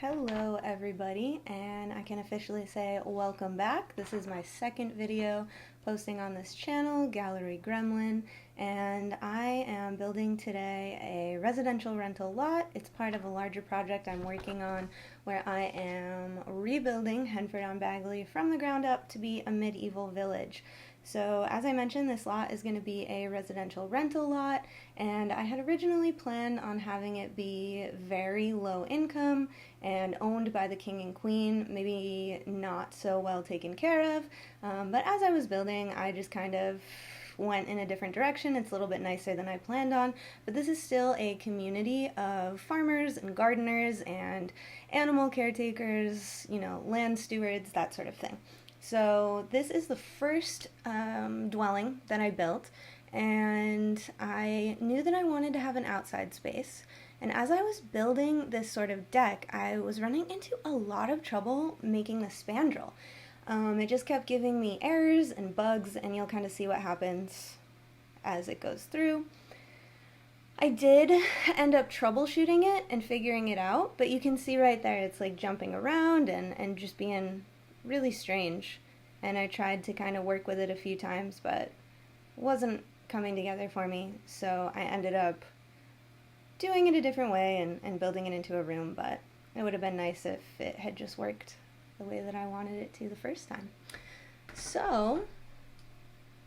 Hello everybody, and I can officially say welcome back. This is my second video posting on this channel, Gallery Gremlin, and I am building today a residential rental lot. It's part of a larger project I'm working on where I am rebuilding Henford on Bagley from the ground up to be a medieval village. So as I mentioned, this lot is going to be a residential rental lot, and I had originally planned on having it be very low income and owned by the king and queen, maybe not so well taken care of, but as I was building, I just kind of went in a different direction. It's a little bit nicer than I planned on, but this is still a community of farmers and gardeners and animal caretakers, land stewards, that sort of thing. So this is the first dwelling that I built, and I knew that I wanted to have an outside space. And as I was building this sort of deck, I was running into a lot of trouble making the spandrel. It just kept giving me errors and bugs, and you'll kind of see what happens as it goes through. I did end up troubleshooting it and figuring it out, but you can see right there it's like jumping around and just being really strange. And I tried to kind of work with it a few times, but it wasn't coming together for me, so I ended up doing it a different way and building it into a room, but it would have been nice if it had just worked the way that I wanted it to the first time. So,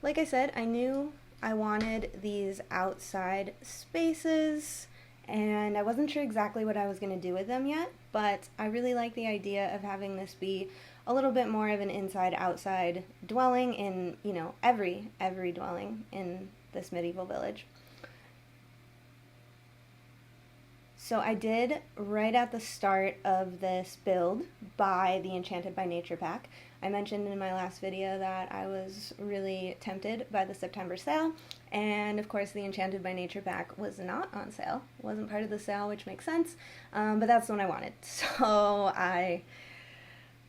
like I said, I knew I wanted these outside spaces, and I wasn't sure exactly what I was going to do with them yet, but I really like the idea of having this be a little bit more of an inside-outside dwelling in, every dwelling in this medieval village. So I did, right at the start of this build, buy the Enchanted by Nature pack. I mentioned in my last video that I was really tempted by the September sale, and of course the Enchanted by Nature pack was not on sale. It wasn't part of the sale, which makes sense, but that's the one I wanted. So I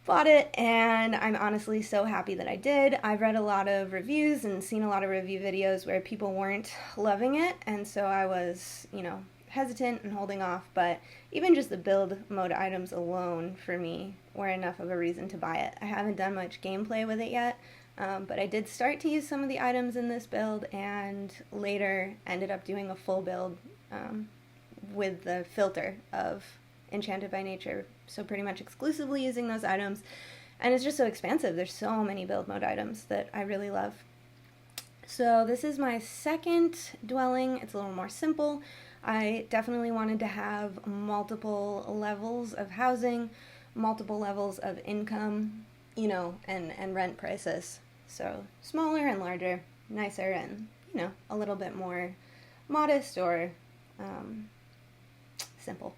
bought it, and I'm honestly so happy that I did. I've read a lot of reviews and seen a lot of review videos where people weren't loving it, and so I was, hesitant and holding off, but even just the build mode items alone for me were enough of a reason to buy it. I haven't done much gameplay with it yet, but I did start to use some of the items in this build and later ended up doing a full build with the filter of Enchanted by Nature, so pretty much exclusively using those items, and it's just so expansive. There's so many build mode items that I really love. So this is my second dwelling. It's a little more simple. I definitely wanted to have multiple levels of housing, multiple levels of income, and rent prices. So smaller and larger, nicer and, a little bit more modest or simple.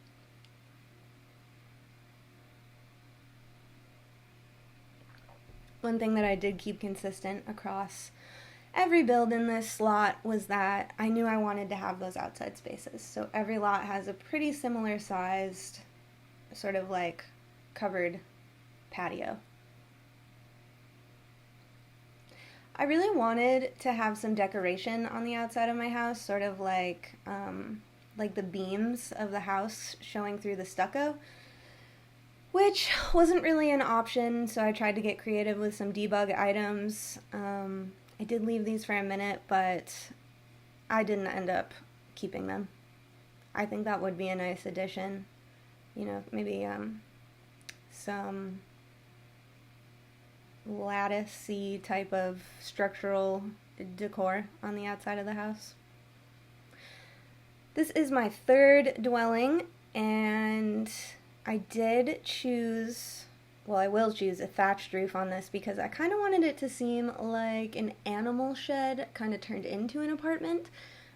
One thing that I did keep consistent across every build in this lot was that I knew I wanted to have those outside spaces. So every lot has a pretty similar sized, sort of like covered patio. I really wanted to have some decoration on the outside of my house, sort of like the beams of the house showing through the stucco, which wasn't really an option, so I tried to get creative with some debug items. I did leave these for a minute, but I didn't end up keeping them. I think that would be a nice addition. Maybe some lattice-y type of structural decor on the outside of the house. This is my third dwelling, and I did choose, I will choose a thatched roof on this because I kind of wanted it to seem like an animal shed kind of turned into an apartment.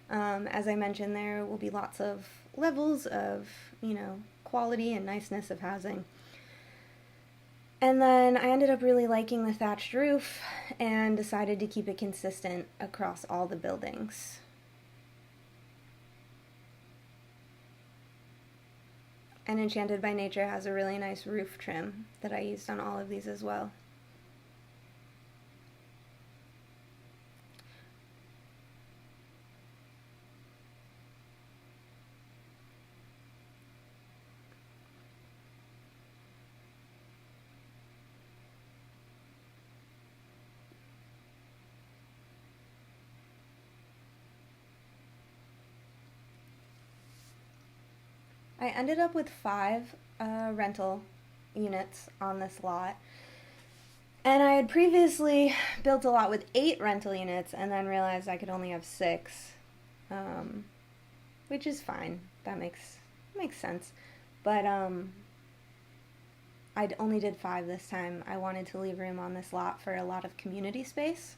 As I mentioned, there will be lots of levels of, quality and niceness of housing. And then I ended up really liking the thatched roof and decided to keep it consistent across all the buildings. And Enchanted by Nature has a really nice roof trim that I used on all of these as well. I ended up with 5 rental units on this lot. And I had previously built a lot with 8 rental units and then realized I could only have 6, which is fine. That makes sense. But I only did 5 this time. I wanted to leave room on this lot for a lot of community space.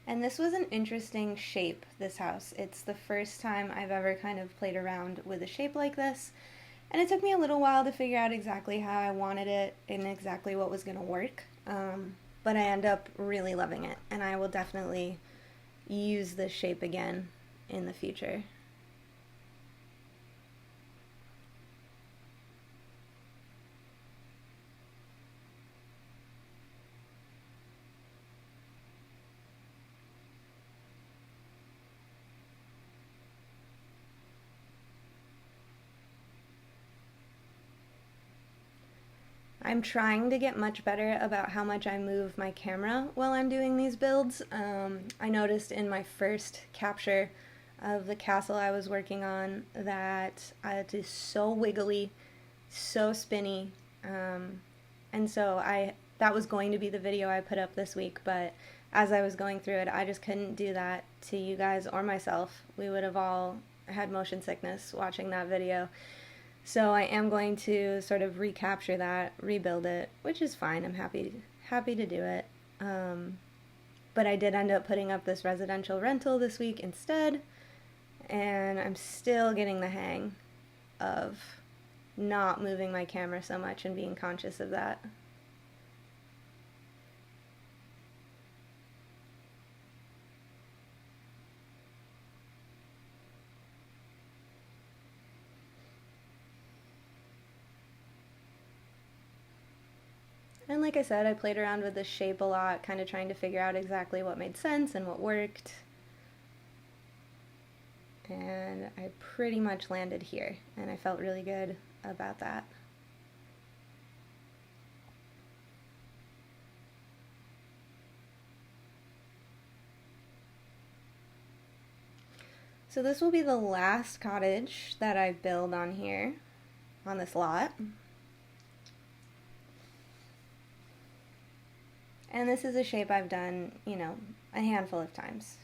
And this was an interesting shape, this house. It's the first time I've ever kind of played around with a shape like this. And it took me a little while to figure out exactly how I wanted it and exactly what was going to work. But I end up really loving it. And I will definitely use this shape again in the future. I'm trying to get much better about how much I move my camera while I'm doing these builds. I noticed in my first capture of the castle I was working on that it is so wiggly, so spinny, and so that was going to be the video I put up this week, but as I was going through it, I just couldn't do that to you guys or myself. We would have all had motion sickness watching that video. So I am going to sort of recapture that, rebuild it, which is fine. I'm happy to do it. But I did end up putting up this residential rental this week instead, and I'm still getting the hang of not moving my camera so much and being conscious of that. And like I said, I played around with this shape a lot, kind of trying to figure out exactly what made sense and what worked. And I pretty much landed here, and I felt really good about that. So this will be the last cottage that I build on here, on this lot. And this is a shape I've done, a handful of times.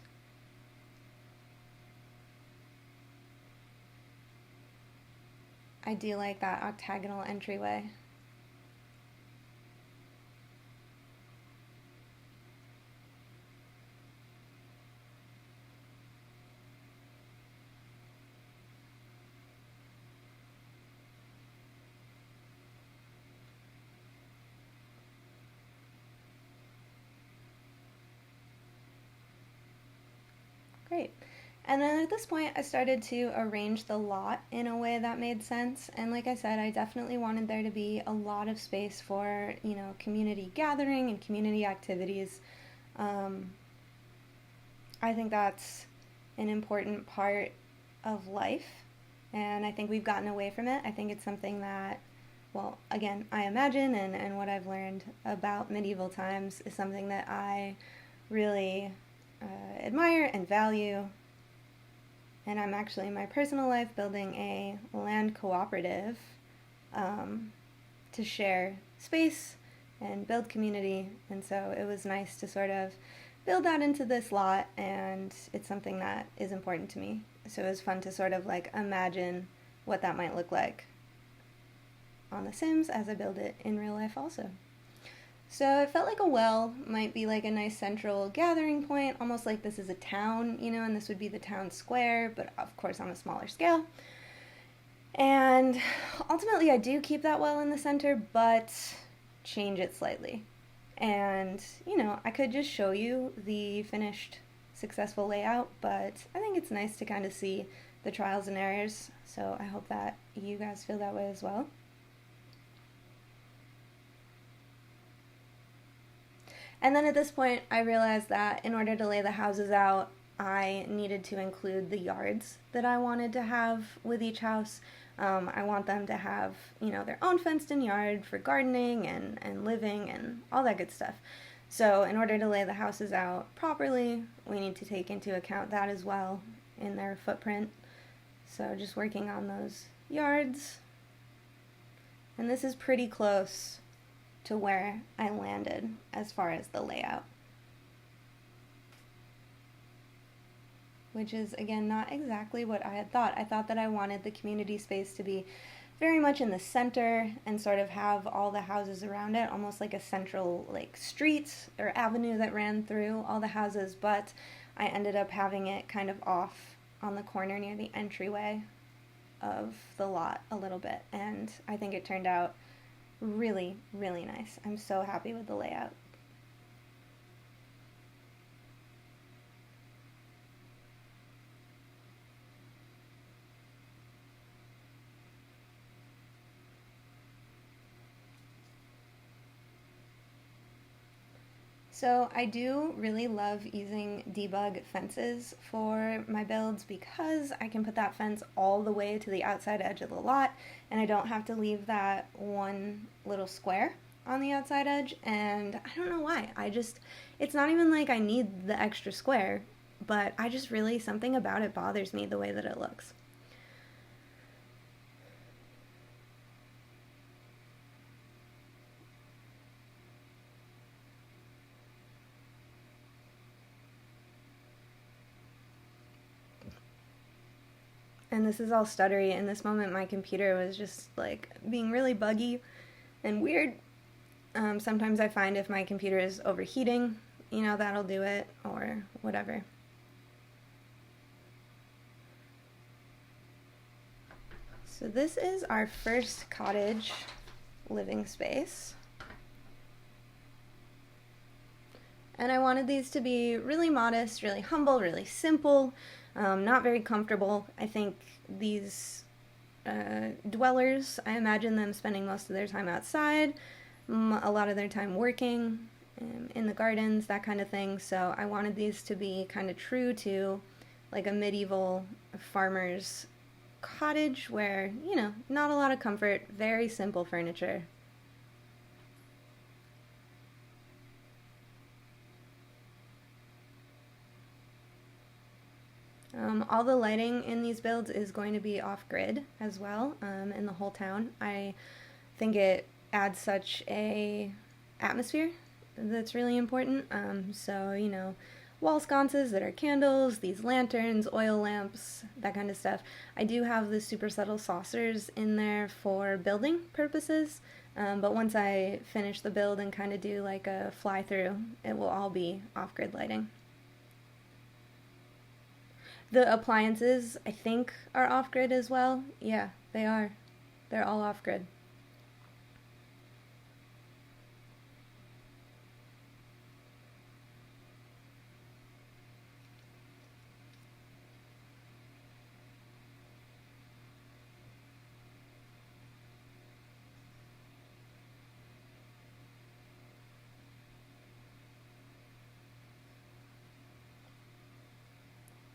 I do like that octagonal entryway. Great. And then at this point, I started to arrange the lot in a way that made sense. And like I said, I definitely wanted there to be a lot of space for, community gathering and community activities. I think that's an important part of life, and I think we've gotten away from it. I think it's something that, well, again, I imagine, and what I've learned about medieval times is something that I really admire and value. And I'm actually in my personal life building a land cooperative to share space and build community, and so it was nice to sort of build that into this lot, and it's something that is important to me. So it was fun to sort of like imagine what that might look like on The Sims as I build it in real life also. So it felt like a well might be like a nice central gathering point, almost like this is a town, and this would be the town square, but of course on a smaller scale. And ultimately I do keep that well in the center, but change it slightly. And, I could just show you the finished successful layout, but I think it's nice to kind of see the trials and errors, so I hope that you guys feel that way as well. And then at this point, I realized that in order to lay the houses out, I needed to include the yards that I wanted to have with each house. I want them to have, their own fenced-in yard for gardening and living and all that good stuff. So in order to lay the houses out properly, we need to take into account that as well in their footprint. So just working on those yards. And this is pretty close to where I landed as far as the layout. Which is, again, not exactly what I had thought. I thought that I wanted the community space to be very much in the center and sort of have all the houses around it, almost like a central like street or avenue that ran through all the houses, but I ended up having it kind of off on the corner near the entryway of the lot a little bit, and I think it turned out really, really nice. I'm so happy with the layout. So I do really love using debug fences for my builds because I can put that fence all the way to the outside edge of the lot and I don't have to leave that one little square on the outside edge, and I don't know why. It's not even like I need the extra square, but I just really, something about it bothers me the way that it looks. And this is all stuttery. In this moment, my computer was just like being really buggy and weird. Sometimes I find if my computer is overheating, that'll do it, or whatever. So this is our first cottage living space. And I wanted these to be really modest, really humble, really simple, not very comfortable. I think these dwellers, I imagine them spending most of their time outside, a lot of their time working in the gardens, that kind of thing. So I wanted these to be kind of true to like a medieval farmer's cottage where, not a lot of comfort, very simple furniture. All the lighting in these builds is going to be off-grid as well, in the whole town. I think it adds such a atmosphere that's really important. So, wall sconces that are candles, these lanterns, oil lamps, that kind of stuff. I do have the super subtle saucers in there for building purposes, but once I finish the build and kind of do like a fly-through, it will all be off-grid lighting. The appliances, I think, are off-grid as well. Yeah, they are. They're all off-grid.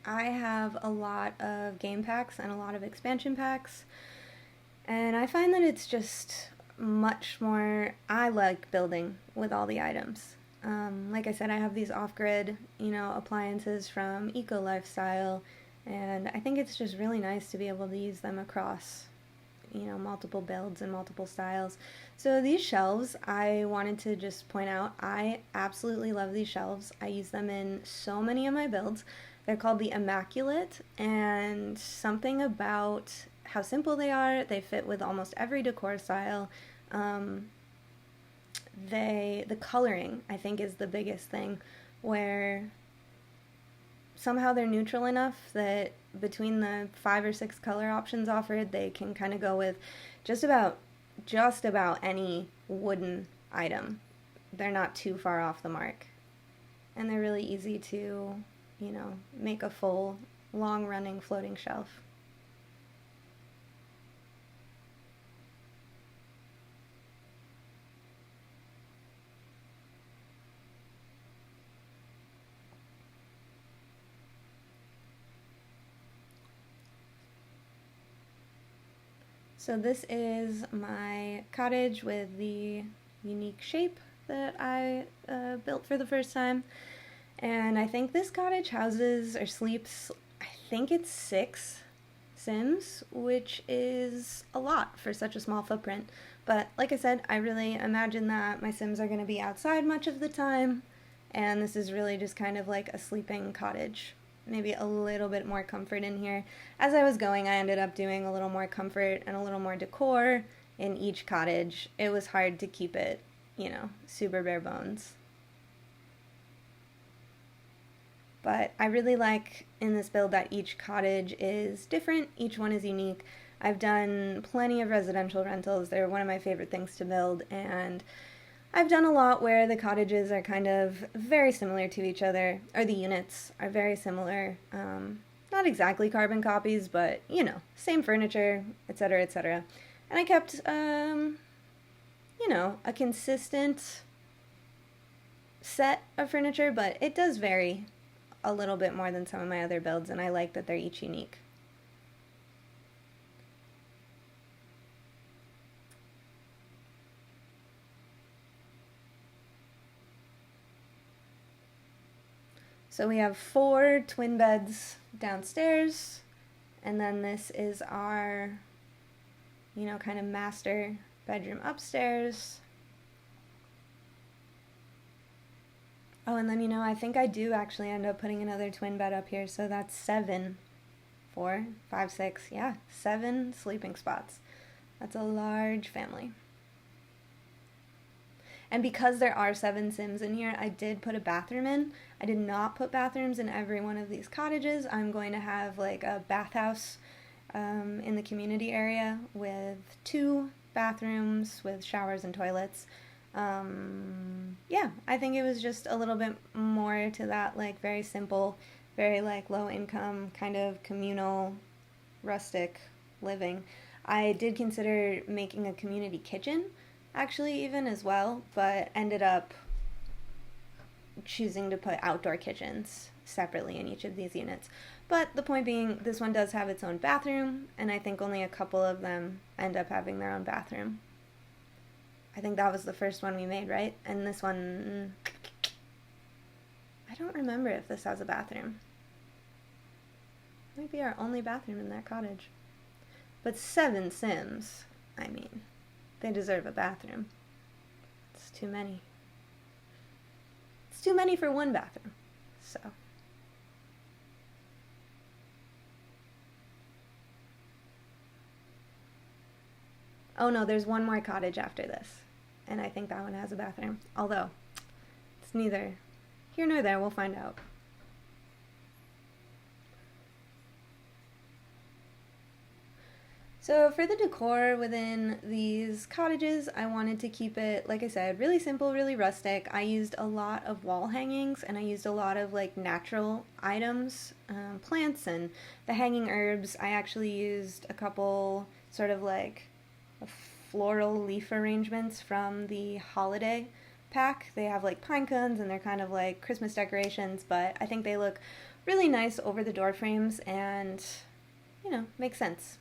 I have a lot of game packs and a lot of expansion packs, and I find that it's just much more, I like building with all the items. Like I said, I have these off-grid, appliances from Eco Lifestyle, and I think it's just really nice to be able to use them across, multiple builds and multiple styles. So these shelves, I wanted to just point out, I absolutely love these shelves. I use them in so many of my builds. They're called the Immaculate, and something about how simple they are, they fit with almost every decor style. The coloring, I think, is the biggest thing, where somehow they're neutral enough that between the 5 or 6 color options offered, they can kind of go with just about any wooden item. They're not too far off the mark. And they're really easy to, make a full, long-running floating shelf. So this is my cottage with the unique shape that I built for the first time. And I think this cottage houses or sleeps, I think it's 6 Sims, which is a lot for such a small footprint. But like I said, I really imagine that my Sims are going to be outside much of the time, and this is really just kind of like a sleeping cottage. Maybe a little bit more comfort in here. As I was going, I ended up doing a little more comfort and a little more decor in each cottage. It was hard to keep it, super bare bones. But I really like in this build that each cottage is different, each one is unique. I've done plenty of residential rentals. They're one of my favorite things to build, and I've done a lot where the cottages are kind of very similar to each other, or the units are very similar. Not exactly carbon copies, but, same furniture, etc., etc. And I kept, a consistent set of furniture, but it does vary a little bit more than some of my other builds, and I like that they're each unique. So we have 4 twin beds downstairs, and then this is our, kind of master bedroom upstairs. Oh, and then, I think I do actually end up putting another twin bed up here, so that's 7, 4, 5, 6, 7 sleeping spots. That's a large family. And because there are 7 Sims in here, I did put a bathroom in. I did not put bathrooms in every one of these cottages. I'm going to have like a bathhouse in the community area with 2 bathrooms with showers and toilets. I think it was just a little bit more to that like very simple, very like low income kind of communal, rustic living. I did consider making a community kitchen actually even as well, but ended up choosing to put outdoor kitchens separately in each of these units. But the point being, this one does have its own bathroom, and I think only a couple of them end up having their own bathroom. I think that was the first one we made, right? And this one, I don't remember if this has a bathroom. Might be our only bathroom in that cottage. But 7 Sims, I mean, they deserve a bathroom. It's too many. It's too many for one bathroom, so. Oh no, there's one more cottage after this, and I think that one has a bathroom. Although, it's neither here nor there, we'll find out. So for the decor within these cottages, I wanted to keep it, like I said, really simple, really rustic. I used a lot of wall hangings, and I used a lot of like natural items, plants and the hanging herbs. I actually used a couple sort of like floral leaf arrangements from the holiday pack. They have like pine cones and they're kind of like Christmas decorations, but I think they look really nice over the door frames and, make sense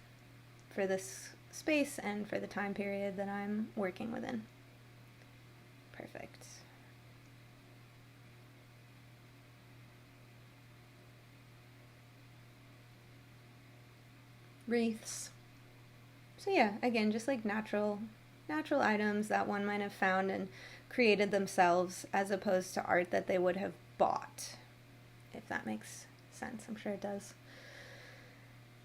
for this space and for the time period that I'm working within. Perfect. Wreaths. So yeah, again, just like natural items that one might have found and created themselves as opposed to art that they would have bought, if that makes sense. I'm sure it does.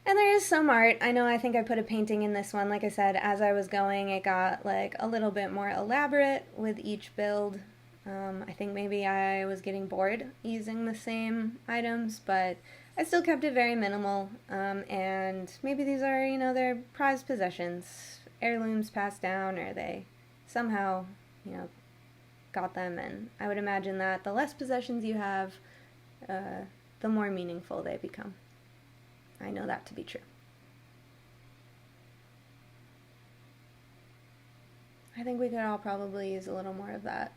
And there is some art. I think I put a painting in this one. Like I said, as I was going, it got like a little bit more elaborate with each build. I think maybe I was getting bored using the same items, but I still kept it very minimal. And maybe these are, they're prized possessions, heirlooms passed down, or they somehow, got them. And I would imagine that the less possessions you have, the more meaningful they become. I know that to be true. I think we could all probably use a little more of that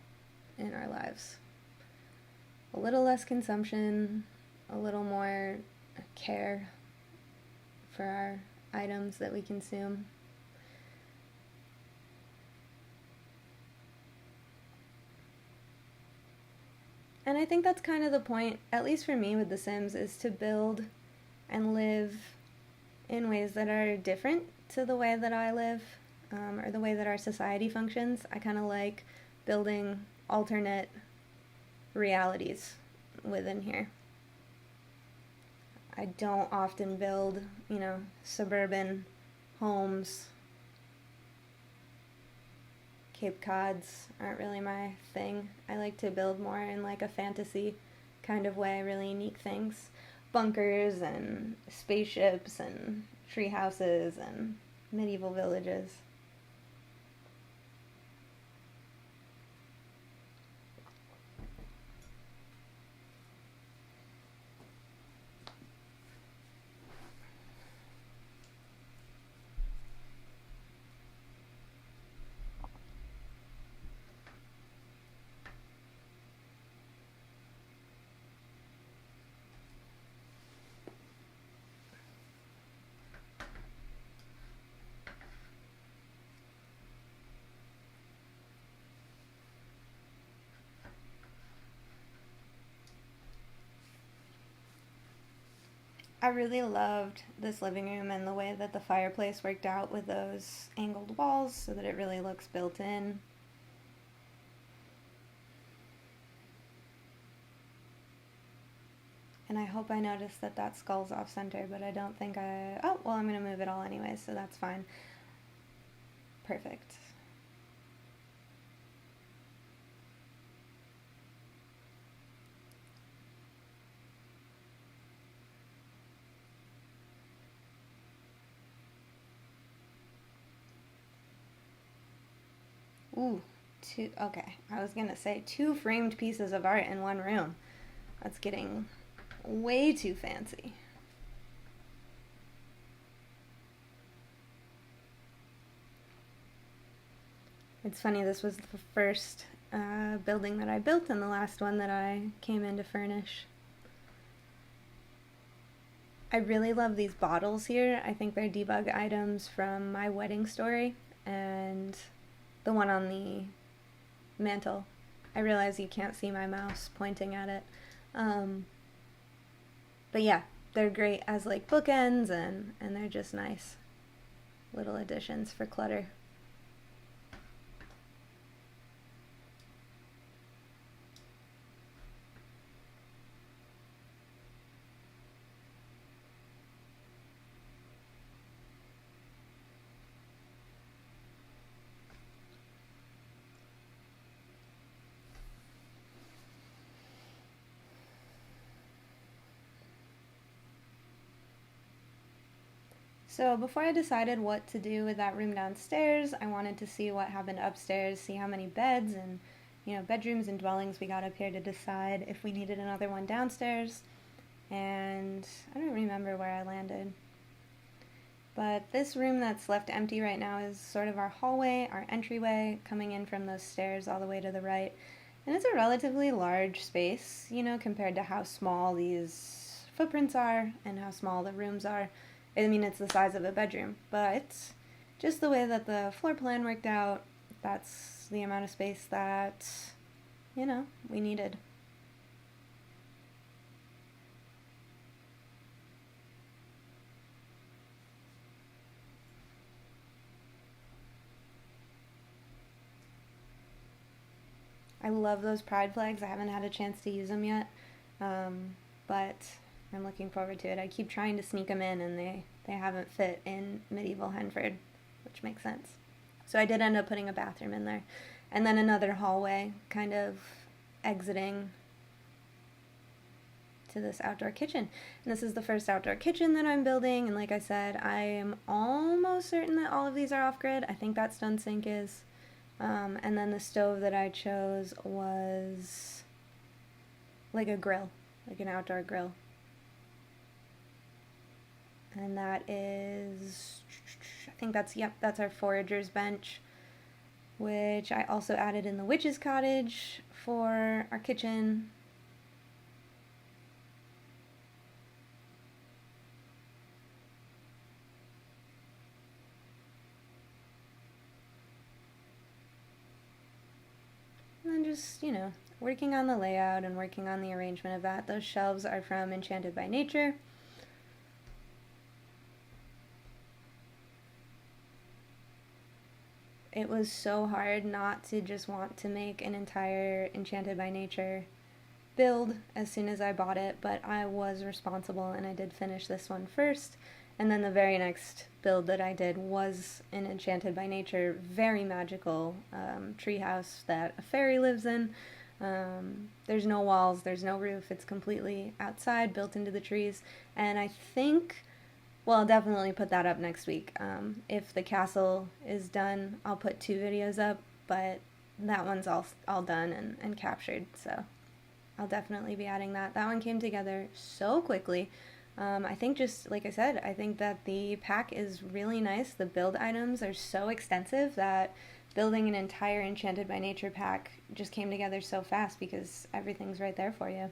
in our lives. A little less consumption, a little more care for our items that we consume. And I think that's kind of the point, at least for me with The Sims, is to build and live in ways that are different to the way that I live, or the way that our society functions. I kind of like building alternate realities within here. I don't often build, suburban homes. Cape Cods aren't really my thing. I like to build more in like a fantasy kind of way, really unique things. Bunkers and spaceships and tree houses and medieval villages. I really loved this living room and the way that the fireplace worked out with those angled walls so that it really looks built in. And I hope I noticed that that skull's off center, but I don't think oh, well, I'm going to move it all anyway, so that's fine. Perfect. Ooh, okay, I was gonna say 2 framed pieces of art in one room. That's getting way too fancy. It's funny, this was the first building that I built and the last one that I came in to furnish. I really love these bottles here. I think they're debug items from My Wedding Story, and the one on the mantle. I realize you can't see my mouse pointing at it. But yeah, they're great as like bookends, and they're just nice little additions for clutter. So before I decided what to do with that room downstairs, I wanted to see what happened upstairs, see how many beds and bedrooms and dwellings we got up here to decide if we needed another one downstairs. And I don't remember where I landed. But this room that's left empty right now is sort of our hallway, our entryway, coming in from those stairs all the way to the right. And it's a relatively large space, compared to how small these footprints are and how small the rooms are. I mean, it's the size of a bedroom, but just the way that the floor plan worked out, that's the amount of space that, we needed. I love those pride flags. I haven't had a chance to use them yet, but I'm looking forward to it. I keep trying to sneak them in, and they haven't fit in medieval henford, which makes sense. So I did end up putting a bathroom in there. And then another hallway, kind of exiting to this outdoor kitchen. And this is the first outdoor kitchen that I'm building, and like I said, I am almost certain that all of these are off-grid. I think that stun sink is. And then the stove that I chose was like a grill, like an outdoor grill. And that is, I think that's our foragers bench, which I also added in the witch's cottage for our kitchen. And then just, working on the layout and working on the arrangement of that. Those shelves are from Enchanted by Nature. It was so hard not to just want to make an entire Enchanted by Nature build as soon as I bought it, but I was responsible and I did finish this one first. And then the very next build that I did was an Enchanted by Nature, very magical treehouse that a fairy lives in. There's no walls, there's no roof, it's completely outside, built into the trees, and I think, well, I'll definitely put that up next week. If the castle is done, I'll put 2 videos up, but that one's all done and captured, so I'll definitely be adding that. That one came together so quickly. I think, just like I said, I think that the pack is really nice. The build items are so extensive that building an entire Enchanted by Nature pack just came together so fast because everything's right there for you.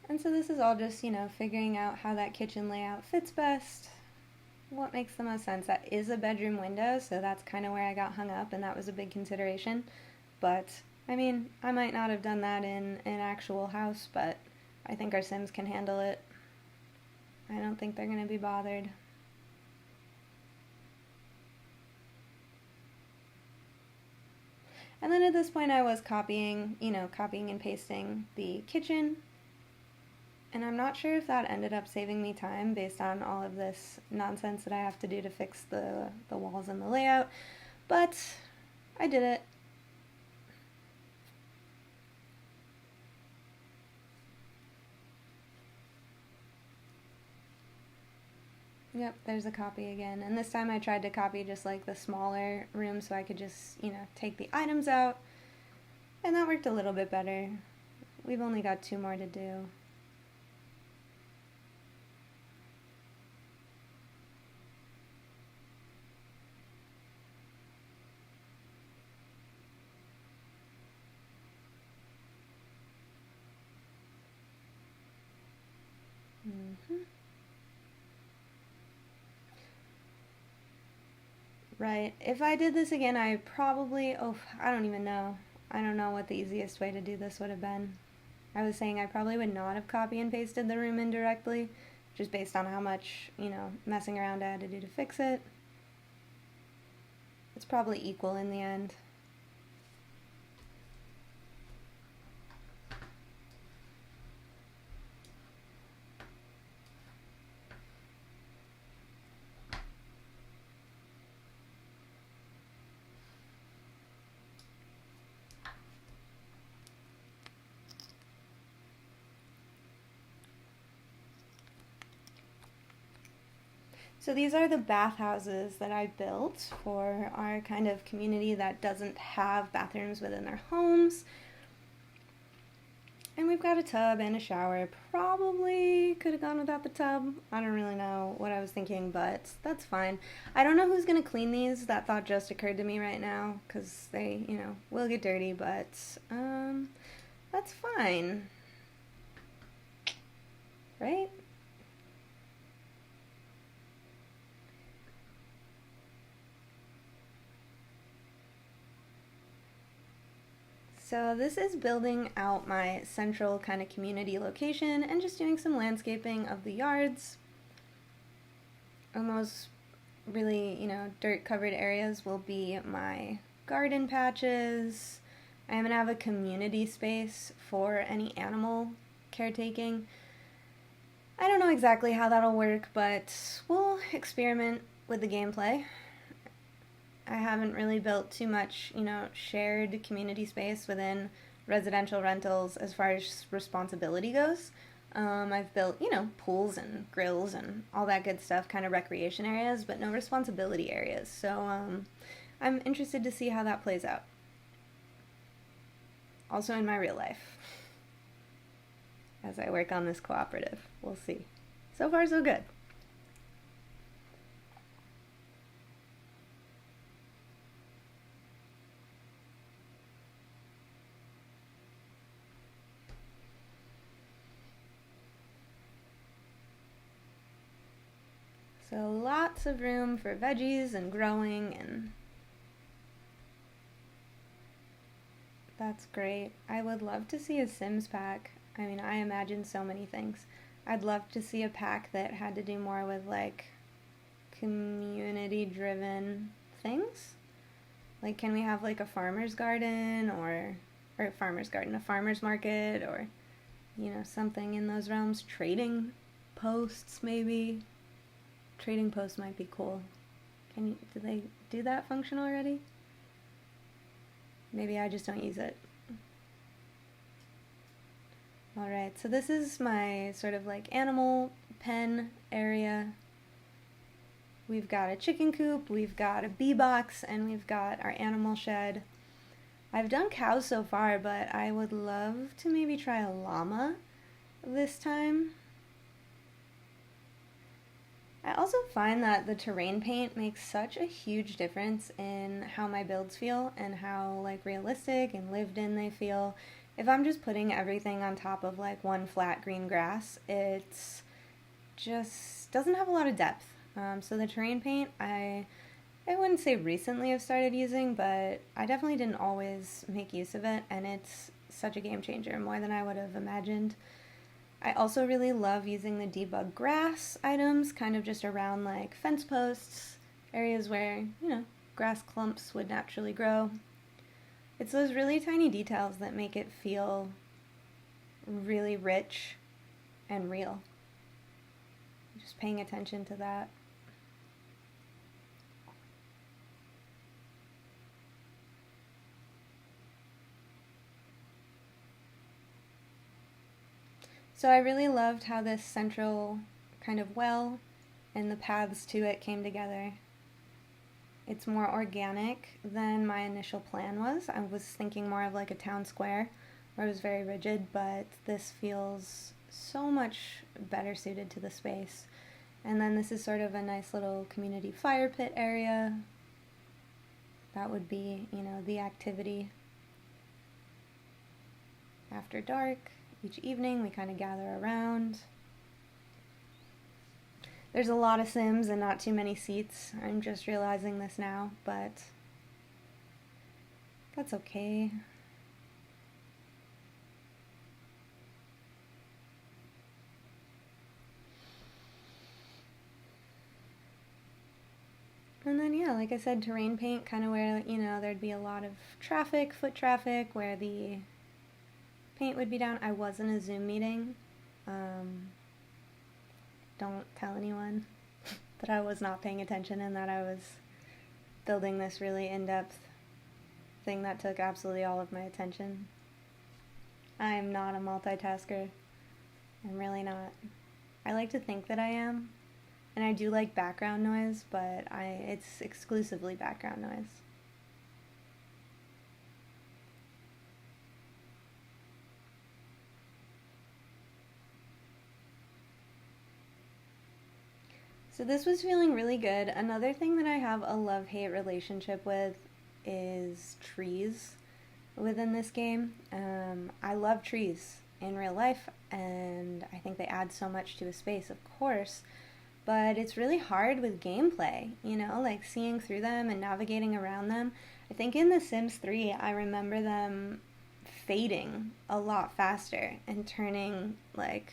And so this is all just, figuring out how that kitchen layout fits best, what makes the most sense. That is a bedroom window, so that's kind of where I got hung up, and that was a big consideration. But, I mean, I might not have done that in an actual house, but I think our Sims can handle it. I don't think they're going to be bothered. And then at this point I was copying and pasting the kitchen. And I'm not sure if that ended up saving me time based on all of this nonsense that I have to do to fix the walls and the layout, but I did it. Yep, there's a copy again. And this time I tried to copy just like the smaller room so I could just, take the items out. And that worked a little bit better. We've only got 2 more to do. Right. If I did this again, I probably, I don't even know. I don't know what the easiest way to do this would have been. I was saying I probably would not have copy and pasted the room indirectly, just based on how much, messing around I had to do to fix it. It's probably equal in the end. So these are the bathhouses that I built for our kind of community that doesn't have bathrooms within their homes. And we've got a tub and a shower. Probably could have gone without the tub. I don't really know what I was thinking, but that's fine. I don't know who's going to clean these. That thought just occurred to me right now, because they, will get dirty, but that's fine. Right? So this is building out my central kind of community location and just doing some landscaping of the yards. And those really, dirt covered areas will be my garden patches. I'm going to have a community space for any animal caretaking. I don't know exactly how that'll work, but we'll experiment with the gameplay. I haven't really built too much, shared community space within residential rentals as far as responsibility goes. I've built, pools and grills and all that good stuff, kind of recreation areas, but no responsibility areas. So I'm interested to see how that plays out. Also in my real life, as I work on this cooperative. We'll see. So far, so good. So lots of room for veggies and growing, and that's great. I would love to see a Sims pack. I mean, I imagine so many things. I'd love to see a pack that had to do more with like community-driven things. Like, can we have like a farmer's garden or a farmer's garden, a farmer's market, or, you know, something in those realms. Trading posts, maybe. Trading posts might be cool. Do they do that function already? Maybe I just don't use it. Alright, so this is my sort of like animal pen area. We've got a chicken coop, we've got a bee box, and we've got our animal shed. I've done cows so far, but I would love to maybe try a llama this time. I also find that the terrain paint makes such a huge difference in how my builds feel and how like realistic and lived in they feel. If I'm just putting everything on top of like one flat green grass, it's just doesn't have a lot of depth. So the terrain paint, I wouldn't say recently I've started using, but I definitely didn't always make use of it, and it's such a game changer, more than I would have imagined. I also really love using the debug grass items, kind of just around like fence posts, areas where, you know, grass clumps would naturally grow. It's those really tiny details that make it feel really rich and real. Just paying attention to that. So I really loved how this central kind of well and the paths to it came together. It's more organic than my initial plan was. I was thinking more of like a town square where it was very rigid, but this feels so much better suited to the space. And then this is sort of a nice little community fire pit area. That would be, you know, the activity after dark. Each evening we kind of gather around. There's a lot of Sims and not too many seats. I'm just realizing this now, but that's okay. And then, yeah, like I said, terrain paint, kind of where, you know, there'd be a lot of traffic, foot traffic, where the paint would be down. I was in a Zoom meeting. Don't tell anyone that I was not paying attention and that I was building this really in-depth thing that took absolutely all of my attention. I'm not a multitasker. I'm really not. I like to think that I am, and I do like background noise, but it's exclusively background noise. So this was feeling really good. Another thing that I have a love-hate relationship with is trees within this game. I love trees in real life, and I think they add so much to a space, of course, but it's really hard with gameplay, you know, like seeing through them and navigating around them. I think in The Sims 3, I remember them fading a lot faster and turning like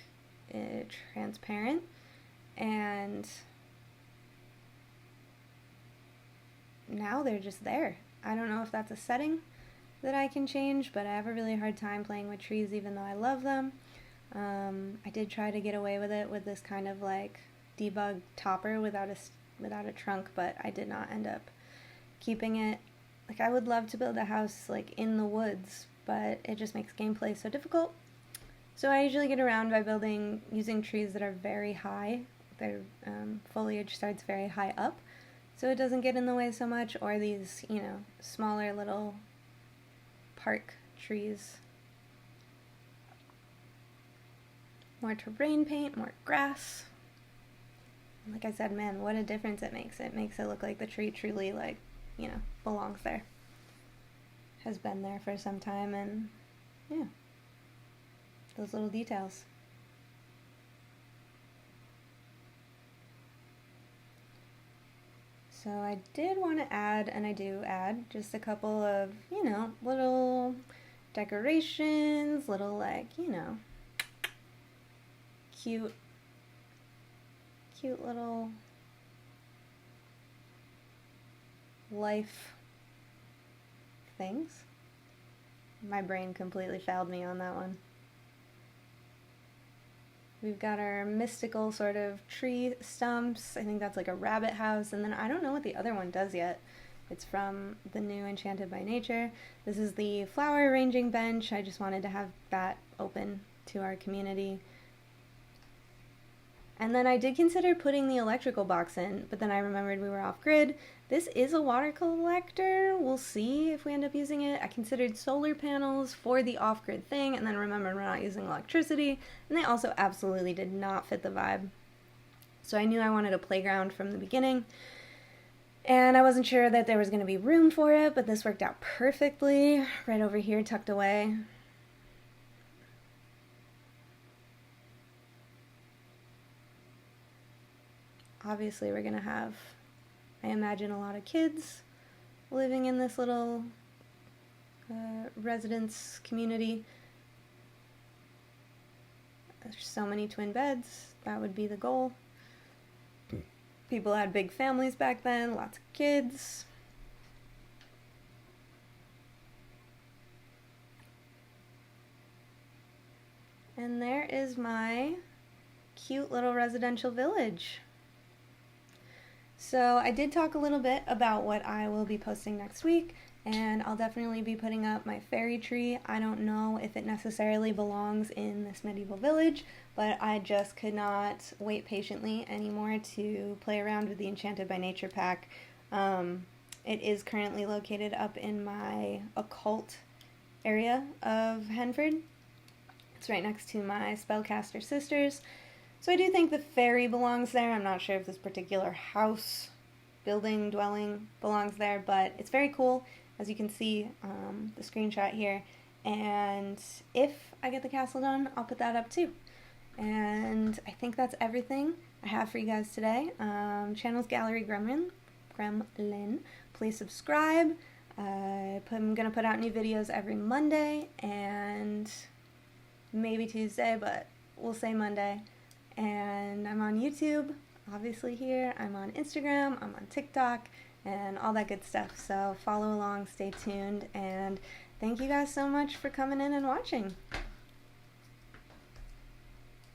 transparent, and now they're just there. I don't know if that's a setting that I can change, but I have a really hard time playing with trees even though I love them. I did try to get away with it with this kind of like debug topper without a trunk, but I did not end up keeping it. Like, I would love to build a house like in the woods, but it just makes gameplay so difficult. So I usually get around by using trees that are very high. Their foliage starts very high up, so it doesn't get in the way so much, or these, you know, smaller little park trees. More terrain paint, more grass. Like I said, man, what a difference it makes. It makes it look like the tree truly, like, you know, belongs there. Has been there for some time, and yeah, those little details. So I did want to add, and I do add, just a couple of, little decorations, little, like, cute little life things. My brain completely failed me on that one. We've got our mystical sort of tree stumps. I think that's like a rabbit house. And then I don't know what the other one does yet. It's from the new Enchanted by Nature. This is the flower arranging bench. I just wanted to have that open to our community. And then I did consider putting the electrical box in, but then I remembered we were off grid. This is a water collector. We'll see if we end up using it. I considered solar panels for the off-grid thing, and then remembered we're not using electricity, and they also absolutely did not fit the vibe. So I knew I wanted a playground from the beginning, and I wasn't sure that there was going to be room for it, but this worked out perfectly, right over here tucked away. Obviously we're going to have, I imagine, a lot of kids living in this little residence community. There's so many twin beds. That would be the goal. People had big families back then, lots of kids. And there is my cute little residential village. So I did talk a little bit about what I will be posting next week, and I'll definitely be putting up my fairy tree. I don't know if it necessarily belongs in this medieval village, but I just could not wait patiently anymore to play around with the Enchanted by Nature pack. It is currently located up in my occult area of Henford. It's right next to my spellcaster sisters. So I do think the fairy belongs there. I'm not sure if this particular house, building, dwelling belongs there, but it's very cool, as you can see the screenshot here. And if I get the castle done, I'll put that up too. And I think that's everything I have for you guys today. Channel's Gallery Gremlin. Please subscribe. I'm going to put out new videos every Monday and maybe Tuesday, but we'll say Monday. And I'm on YouTube, obviously here. I'm on Instagram, I'm on TikTok, and all that good stuff. So follow along, stay tuned, and thank you guys so much for coming in and watching.